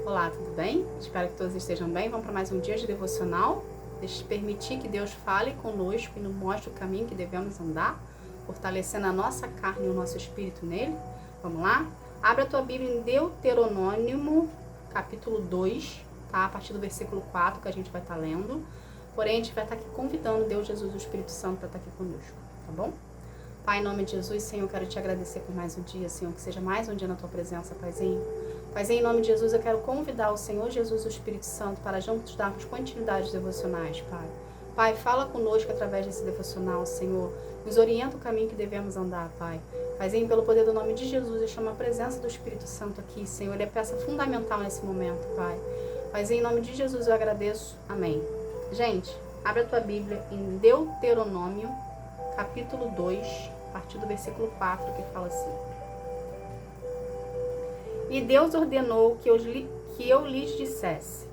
Olá, tudo bem? Espero que todos estejam bem. Vamos para mais um dia de devocional. Deixa eu permitir que Deus fale conosco e nos mostre o caminho que devemos andar, fortalecendo a nossa carne e o nosso espírito nele. Vamos lá? Abre a tua Bíblia em Deuteronômio, capítulo 2, tá? A partir do versículo 4 que a gente vai estar lendo. Porém, a gente vai estar aqui convidando Deus, Jesus e o Espírito Santo para estar aqui conosco, tá bom? Pai, em nome de Jesus, Senhor, eu quero te agradecer por mais um dia, Senhor, que seja mais um dia na tua presença, Paizinho. Paizinho, em nome de Jesus, eu quero convidar o Senhor Jesus e o Espírito Santo para juntos darmos continuidade aos devocionais, Pai. Pai, fala conosco através desse devocional, Senhor. Nos orienta o caminho que devemos andar, Pai. Paizinho, pelo poder do nome de Jesus, eu chamo a presença do Espírito Santo aqui, Senhor. Ele é peça fundamental nesse momento, Pai. Paizinho, em nome de Jesus, eu agradeço. Amém. Gente, abre a tua Bíblia em Deuteronômio, capítulo 2, a partir do versículo 4, que fala assim. E Deus ordenou que eu lhes dissesse: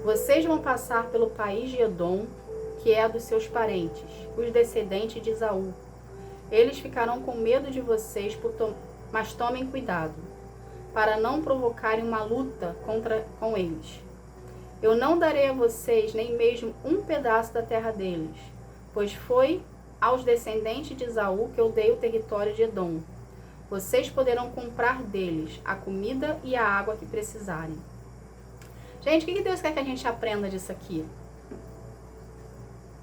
vocês vão passar pelo país de Edom, que é dos seus parentes, os descendentes de Esaú. Eles ficarão com medo de vocês, mas tomem cuidado, para não provocarem uma luta com eles. Eu não darei a vocês nem mesmo um pedaço da terra deles, pois foi aos descendentes de Esaú que eu dei o território de Edom. Vocês poderão comprar deles a comida e a água que precisarem. Gente, o que Deus quer que a gente aprenda disso aqui?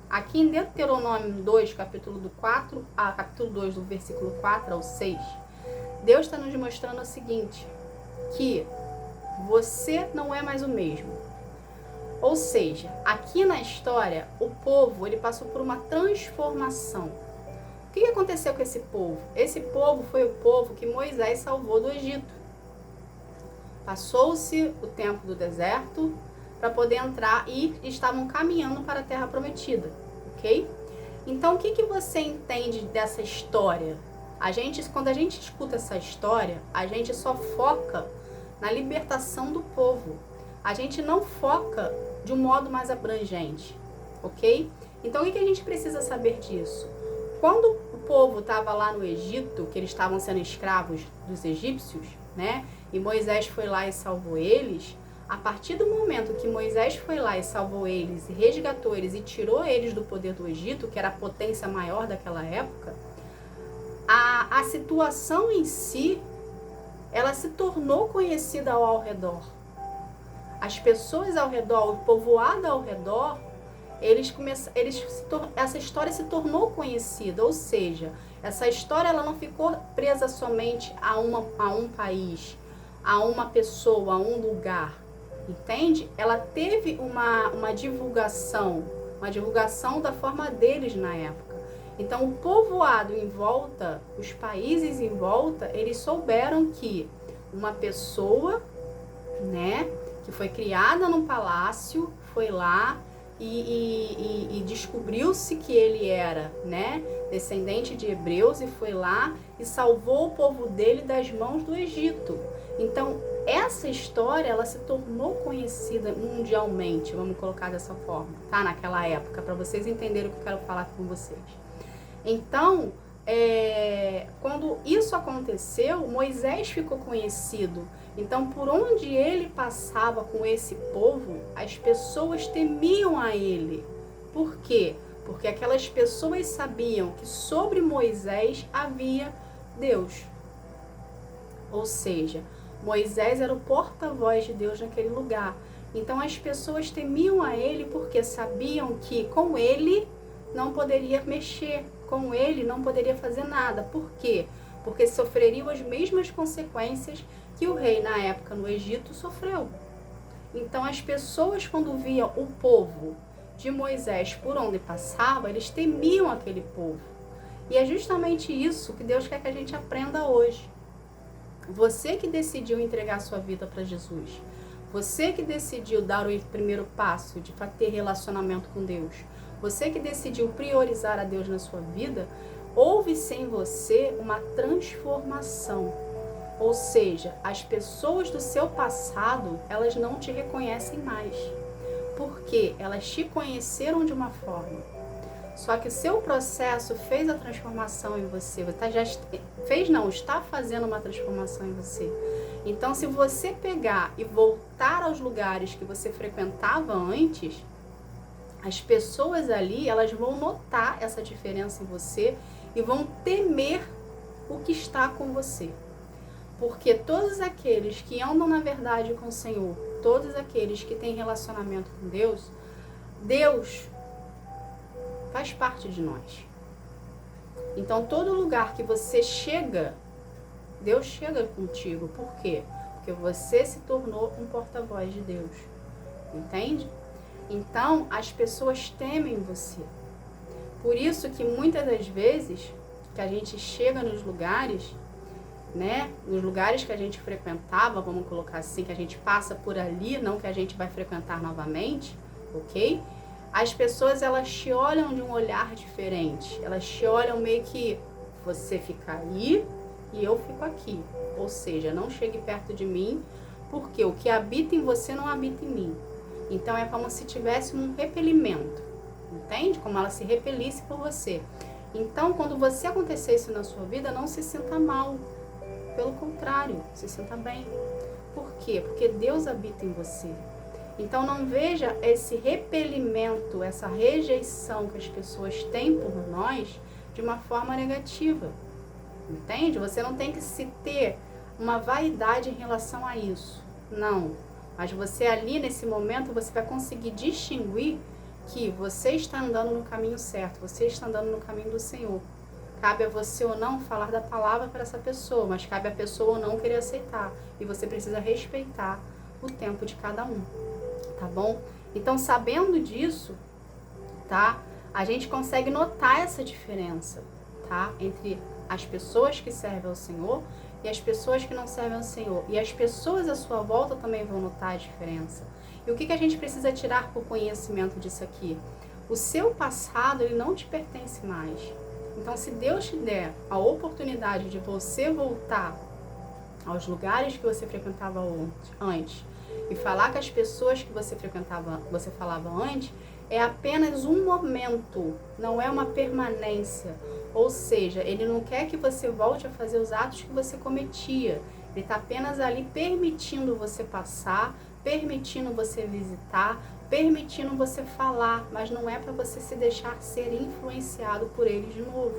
Aqui em Deuteronômio 2, capítulo 2, do versículo 4 ao 6, Deus está nos mostrando o seguinte, que você não é mais o mesmo. Ou seja, aqui na história, o povo ele passou por uma transformação. O que aconteceu com esse povo? Esse povo foi o povo que Moisés salvou do Egito. Passou-se o tempo do deserto para poder entrar e estavam caminhando para a terra prometida, ok? Então, o que você entende dessa história? Quando a gente escuta essa história, a gente só foca na libertação do povo. A gente não foca de um modo mais abrangente, ok? Então, o que a gente precisa saber disso? Quando o povo estava lá no Egito, que eles estavam sendo escravos dos egípcios, né? E Moisés foi lá e salvou eles. A partir do momento que Moisés foi lá e salvou eles, e resgatou eles e tirou eles do poder do Egito, que era a potência maior daquela época, a situação em si, ela se tornou conhecida ao redor. As pessoas ao redor, o povoado ao redor, essa história se tornou conhecida, ou seja, essa história ela não ficou presa somente a um país, a uma pessoa, a um lugar, entende? Ela teve uma divulgação da forma deles na época. Então, o povoado em volta, os países em volta, eles souberam que uma pessoa, né, que foi criada num palácio, foi lá e descobriu-se que ele era, né, descendente de hebreus e foi lá e salvou o povo dele das mãos do Egito. Então, essa história, ela se tornou conhecida mundialmente, vamos colocar dessa forma, tá? Naquela época, para vocês entenderem o que eu quero falar com vocês. Então, quando isso aconteceu, Moisés ficou conhecido. Então, por onde ele passava com esse povo, as pessoas temiam a ele. Por quê? Porque aquelas pessoas sabiam que sobre Moisés havia Deus. Ou seja, Moisés era o porta-voz de Deus naquele lugar. Então, as pessoas temiam a ele porque sabiam que com ele não poderia mexer, com ele não poderia fazer nada. Por quê? Porque sofreriam as mesmas consequências que o rei na época no Egito sofreu. Então as pessoas quando viam o povo de Moisés por onde passava, eles temiam aquele povo. E é justamente isso que Deus quer que a gente aprenda hoje. Você que decidiu entregar sua vida para Jesus, você que decidiu dar o primeiro passo de ter relacionamento com Deus, você que decidiu priorizar a Deus na sua vida, houve-se em você uma transformação. Ou seja, as pessoas do seu passado, elas não te reconhecem mais. Porque elas te conheceram de uma forma. Só que o seu processo fez a transformação em você. Está fazendo uma transformação em você. Então, se você pegar e voltar aos lugares que você frequentava antes, as pessoas ali, elas vão notar essa diferença em você e vão temer o que está com você. Porque todos aqueles que andam na verdade com o Senhor, todos aqueles que têm relacionamento com Deus, Deus faz parte de nós. Então, todo lugar que você chega, Deus chega contigo. Por quê? Porque você se tornou um porta-voz de Deus. Entende? Então, as pessoas temem você. Por isso que muitas das vezes que a gente chega nos lugares, né? Nos lugares que a gente frequentava, vamos colocar assim, que a gente passa por ali, não que a gente vai frequentar novamente, ok? As pessoas, elas te olham de um olhar diferente. Elas te olham meio que você fica aí e eu fico aqui. Ou seja, não chegue perto de mim, porque o que habita em você não habita em mim. Então é como se tivesse um repelimento, entende? Como ela se repelisse por você. Então, quando você acontecer isso na sua vida, não se sinta mal. Pelo contrário, se sinta bem. Por quê? Porque Deus habita em você. Então, não veja esse repelimento, essa rejeição que as pessoas têm por nós de uma forma negativa. Entende? Você não tem que se ter uma vaidade em relação a isso. Não. Mas você ali, nesse momento, você vai conseguir distinguir que você está andando no caminho certo, você está andando no caminho do Senhor. Cabe a você ou não falar da palavra para essa pessoa, mas cabe a pessoa ou não querer aceitar. E você precisa respeitar o tempo de cada um, tá bom? Então, sabendo disso, tá? A gente consegue notar essa diferença, tá? Entre as pessoas que servem ao Senhor e as pessoas que não servem ao Senhor. E as pessoas à sua volta também vão notar a diferença. E o que a gente precisa tirar por conhecimento disso aqui? O seu passado, ele não te pertence mais. Então, se Deus te der a oportunidade de você voltar aos lugares que você frequentava antes e falar com as pessoas que você frequentava, você falava antes, é apenas um momento, não é uma permanência. Ou seja, ele não quer que você volte a fazer os atos que você cometia. Ele está apenas ali permitindo você passar, permitindo você visitar, permitindo você falar, mas não é para você se deixar ser influenciado por ele de novo.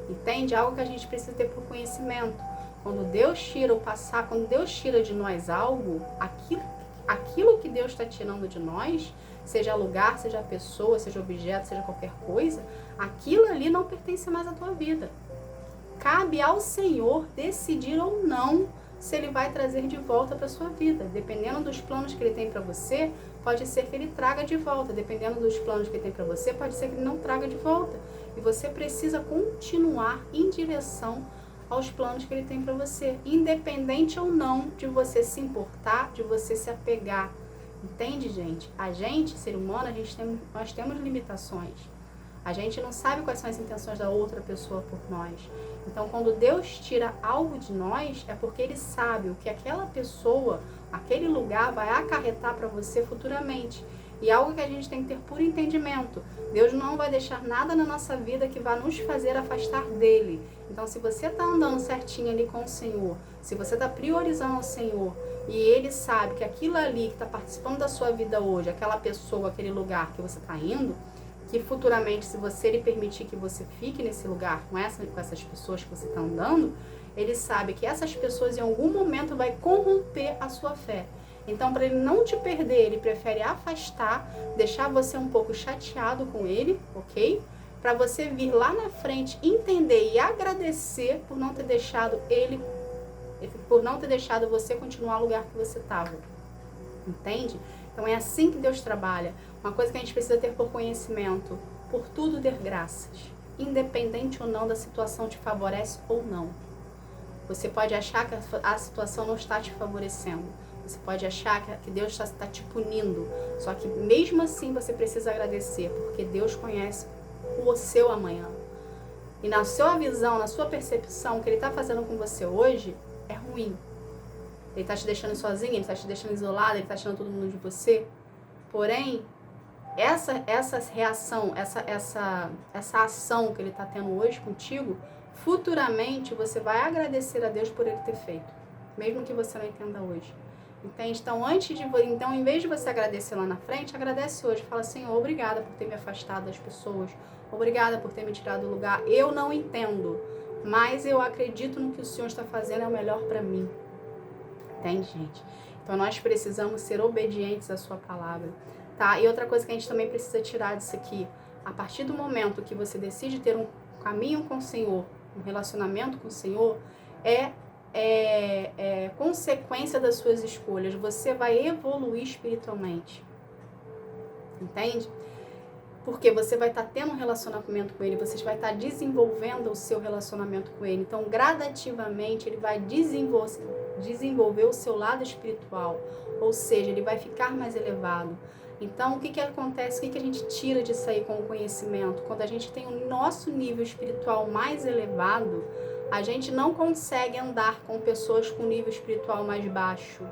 Entende? Algo que a gente precisa ter por conhecimento. Quando Deus tira o passar, quando Deus tira de nós algo, aquilo que Deus está tirando de nós, seja lugar, seja pessoa, seja objeto, seja qualquer coisa, aquilo ali não pertence mais à tua vida. Cabe ao Senhor decidir ou não se Ele vai trazer de volta para a sua vida. Dependendo dos planos que Ele tem para você, pode ser que Ele traga de volta. Dependendo dos planos que Ele tem para você, pode ser que Ele não traga de volta. E você precisa continuar em direção aos planos que Ele tem para você, independente ou não de você se importar, de você se apegar. Entende, gente? A gente, ser humano, nós temos limitações. A gente não sabe quais são as intenções da outra pessoa por nós. Então, quando Deus tira algo de nós, é porque Ele sabe o que aquela pessoa, aquele lugar vai acarretar para você futuramente. E algo que a gente tem que ter por entendimento. Deus não vai deixar nada na nossa vida que vá nos fazer afastar dEle. Então, se você está andando certinho ali com o Senhor, se você está priorizando o Senhor, e Ele sabe que aquilo ali que está participando da sua vida hoje, aquela pessoa, aquele lugar que você está indo, que futuramente, se você Ele permitir que você fique nesse lugar com essas pessoas que você está andando, Ele sabe que essas pessoas em algum momento vai corromper a sua fé. Então, para Ele não te perder, Ele prefere afastar, deixar você um pouco chateado com Ele, ok? Para você vir lá na frente, entender e agradecer por não ter deixado você continuar no lugar que você estava. Entende? Então, é assim que Deus trabalha. Uma coisa que a gente precisa ter por conhecimento: por tudo ter graças. Independente ou não da situação te favorece ou não. Você pode achar que a situação não está te favorecendo. Você pode achar que Deus está te punindo. Só que mesmo assim você precisa agradecer, porque Deus conhece o seu amanhã. E na sua visão, na sua percepção, o que Ele está fazendo com você hoje é ruim. Ele está te deixando sozinho, Ele está te deixando isolado, Ele está tirando todo mundo de você. Porém, essa reação, essa ação que Ele está tendo hoje contigo, futuramente você vai agradecer a Deus por Ele ter feito. mesmo que você não entenda hoje. Entende? Então, em vez de você agradecer lá na frente, agradece hoje. Fala, Senhor, obrigada por ter me afastado das pessoas. Obrigada por ter me tirado do lugar. Eu não entendo, mas eu acredito no que o Senhor está fazendo é o melhor para mim. Entende, gente? Então, nós precisamos ser obedientes à sua palavra, tá? E outra coisa que a gente também precisa tirar disso aqui, a partir do momento que você decide ter um caminho com o Senhor, um relacionamento com o Senhor, é consequência das suas escolhas. Você vai evoluir espiritualmente. Entende? Porque você vai estar tendo um relacionamento com ele, você vai estar desenvolvendo o seu relacionamento com ele. Então, gradativamente, ele vai desenvolver o seu lado espiritual. Ou seja, ele vai ficar mais elevado. Então, o que acontece? O que a gente tira disso aí com o conhecimento? Quando a gente tem o nosso nível espiritual mais elevado, a gente não consegue andar com pessoas com nível espiritual mais baixo.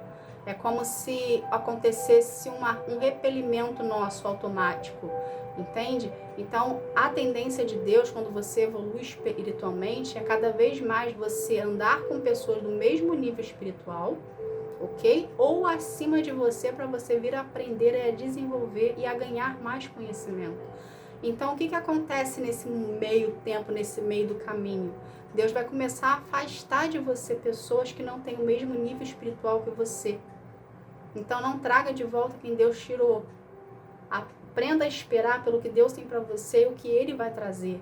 É como se acontecesse um repelimento nosso automático, entende? Então, a tendência de Deus, quando você evolui espiritualmente, é cada vez mais você andar com pessoas do mesmo nível espiritual, ok? Ou acima de você, para você vir a aprender, a desenvolver e a ganhar mais conhecimento. Então, o que acontece nesse meio tempo, nesse meio do caminho? Deus vai começar a afastar de você pessoas que não têm o mesmo nível espiritual que você. Então, não traga de volta quem Deus tirou. Aprenda a esperar pelo que Deus tem para você e o que Ele vai trazer.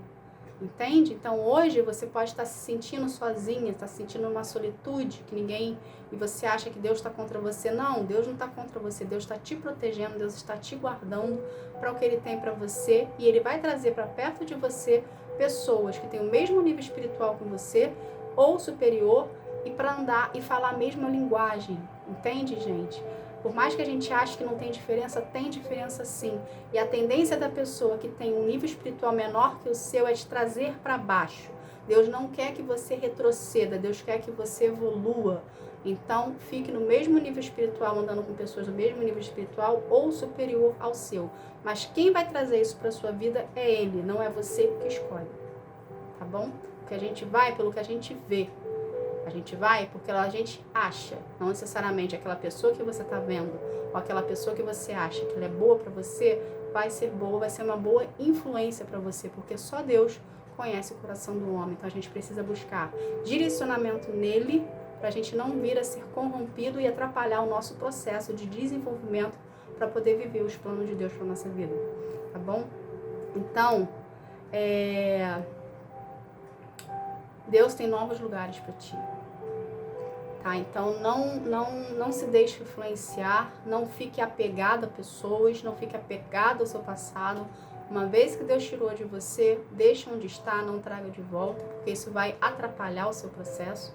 Entende? Então, hoje você pode estar se sentindo sozinha, estar se sentindo uma solitude, que ninguém... E você acha que Deus está contra você. Não, Deus não está contra você. Deus está te protegendo, Deus está te guardando para o que Ele tem para você. E Ele vai trazer para perto de você pessoas que têm o mesmo nível espiritual que você, ou superior, e para andar e falar a mesma linguagem. Entende, gente? Por mais que a gente ache que não tem diferença sim. E a tendência da pessoa que tem um nível espiritual menor que o seu é te trazer para baixo. Deus não quer que você retroceda, Deus quer que você evolua. Então, fique no mesmo nível espiritual, andando com pessoas do mesmo nível espiritual ou superior ao seu. Mas quem vai trazer isso para sua vida é Ele, não é você que escolhe. Tá bom? Porque a gente vai pelo que a gente vê. A gente vai porque a gente acha, não necessariamente aquela pessoa que você está vendo ou aquela pessoa que você acha que ela é boa para você, vai ser boa, vai ser uma boa influência para você, porque só Deus conhece o coração do homem. Então a gente precisa buscar direcionamento nele para a gente não vir a ser corrompido e atrapalhar o nosso processo de desenvolvimento para poder viver os planos de Deus para nossa vida, tá bom? Então, Deus tem novos lugares para ti. Tá? Então, não se deixe influenciar, não fique apegado a pessoas, não fique apegado ao seu passado. Uma vez que Deus tirou de você, deixa onde está, não traga de volta, porque isso vai atrapalhar o seu processo,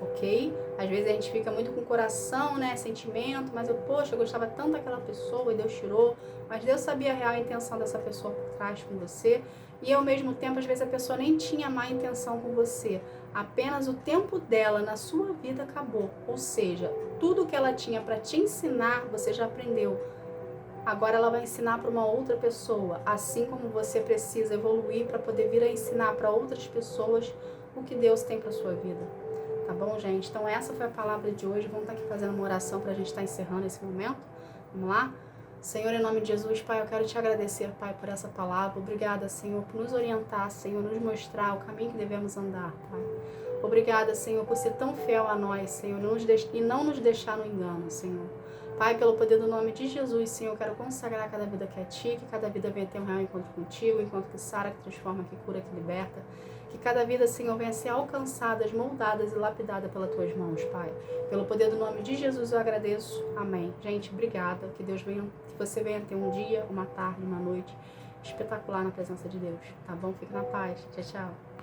ok? Às vezes a gente fica muito com o coração, né, sentimento, mas eu gostava tanto daquela pessoa e Deus tirou, mas Deus sabia a real intenção dessa pessoa por trás com você. E ao mesmo tempo, às vezes a pessoa nem tinha má intenção com você. Apenas o tempo dela na sua vida acabou. Ou seja, tudo que ela tinha para te ensinar, você já aprendeu. Agora ela vai ensinar para uma outra pessoa. Assim como você precisa evoluir para poder vir a ensinar para outras pessoas o que Deus tem para sua vida. Tá bom, gente? Então essa foi a palavra de hoje. Vamos estar aqui fazendo uma oração para a gente estar encerrando esse momento. Vamos lá? Senhor, em nome de Jesus, Pai, eu quero te agradecer, Pai, por essa palavra. Obrigada, Senhor, por nos orientar, Senhor, nos mostrar o caminho que devemos andar, Pai. Obrigada, Senhor, por ser tão fiel a nós, Senhor, e não nos deixar no engano, Senhor. Pai, pelo poder do nome de Jesus, Senhor, eu quero consagrar cada vida que é Ti, que cada vida venha ter um real encontro contigo, enquanto que sara, que transforma, que cura, que liberta. Que cada vida, Senhor, venha ser alcançada, moldadas e lapidada pelas Tuas mãos, Pai. Pelo poder do nome de Jesus eu agradeço. Amém. Gente, obrigada. Que você venha ter um dia, uma tarde, uma noite espetacular na presença de Deus. Tá bom? Fique na paz. Tchau, tchau.